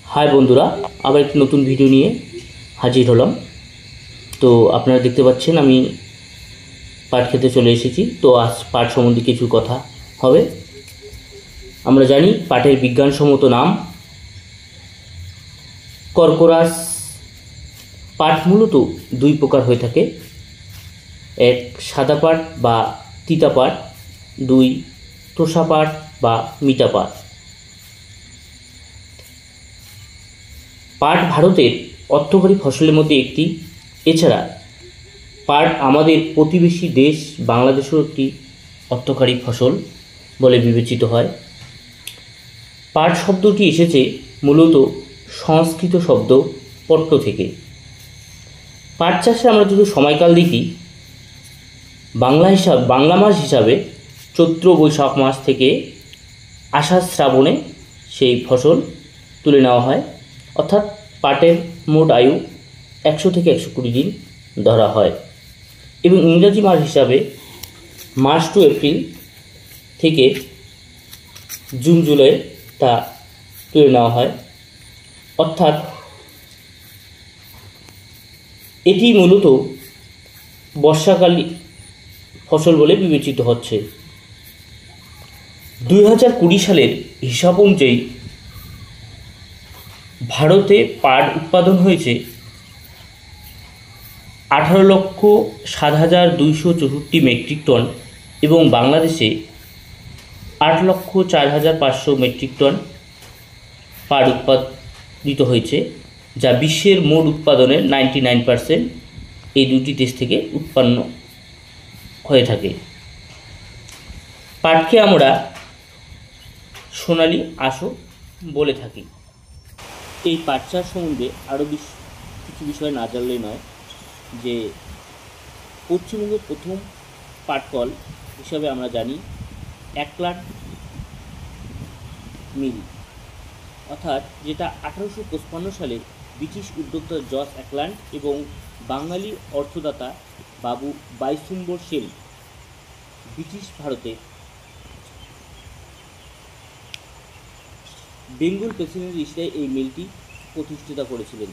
High বন্ধুরা, আবার একটি নতুন ভিডিও নিয়ে হাজির হলাম। তো আপনারা দেখতে পাচ্ছেন আমি পাট খেতে চলে এসেছি। তো আজ পাট সম্বন্ধে কিছু কথা হবে। আমরা জানি পাটের বিজ্ঞানসম্মত নাম কর্কোরাস। পাট মূলত দুই প্রকার হয়ে থাকে, এক সাদা পাট বা তিতা পাট, দুই তোষা পাট বা মিঠা পাট। পাট ভারতের অর্থকরী ফসলের মধ্যে একটি। এছাড়া পাট আমাদের প্রতিবেশী দেশ বাংলাদেশেও একটি অর্থকরী ফসল বলে বিবেচিত হয়। পাট শব্দটি এসেছে মূলত সংস্কৃত শব্দ পট্ট থেকে। পাট চাষে আমরা যদি সময়কাল দেখি, বাংলা মাস হিসাবে চৈত্র বৈশাখ মাস থেকে আষাঢ় শ্রাবণে সেই ফসল তুলে নেওয়া হয়। অর্থাৎ পাটের মোট আয়ু 100 থেকে 120 দিন ধরা হয় এবং ইংরাজি মাস হিসাবে মার্চ টু এপ্রিল থেকে জুন জুলাই তা তুলে নেওয়া হয়। অর্থাৎ এটি মূলত বর্ষাকালী ফসল বলে বিবেচিত হচ্ছে। 2020 সালের হিসাব অনুযায়ী ভারতে পাট উৎপাদন হয়েছে 18,07,264 মেট্রিক টন এবং বাংলাদেশে 8,04,500 মেট্রিক টন পাট উৎপাদিত হয়েছে, যা বিশ্বের মোট উৎপাদনের 99% এই দুটি দেশ থেকে উৎপন্ন হয়ে থাকে। পাটকে আমরা সোনালী আঁশও বলে থাকি। এই পাট চাষ সম্বন্ধে আরও কিছু বিষয় না জানলেই নয় যে পশ্চিমবঙ্গের প্রথম পাটকল হিসাবে আমরা জানি একলাট মিল, অর্থাৎ যেটা 1855 সালে ব্রিটিশ উদ্যোক্তা জর্জ একল্যান্ড এবং বাঙালি অর্থদাতা বাবু বাইশ্বম্বর সেন ব্রিটিশ ভারতে বেঙ্গল প্রেসিডেন্সি হিসেবে এই মিলটি প্রতিষ্ঠিত করেছিলেন।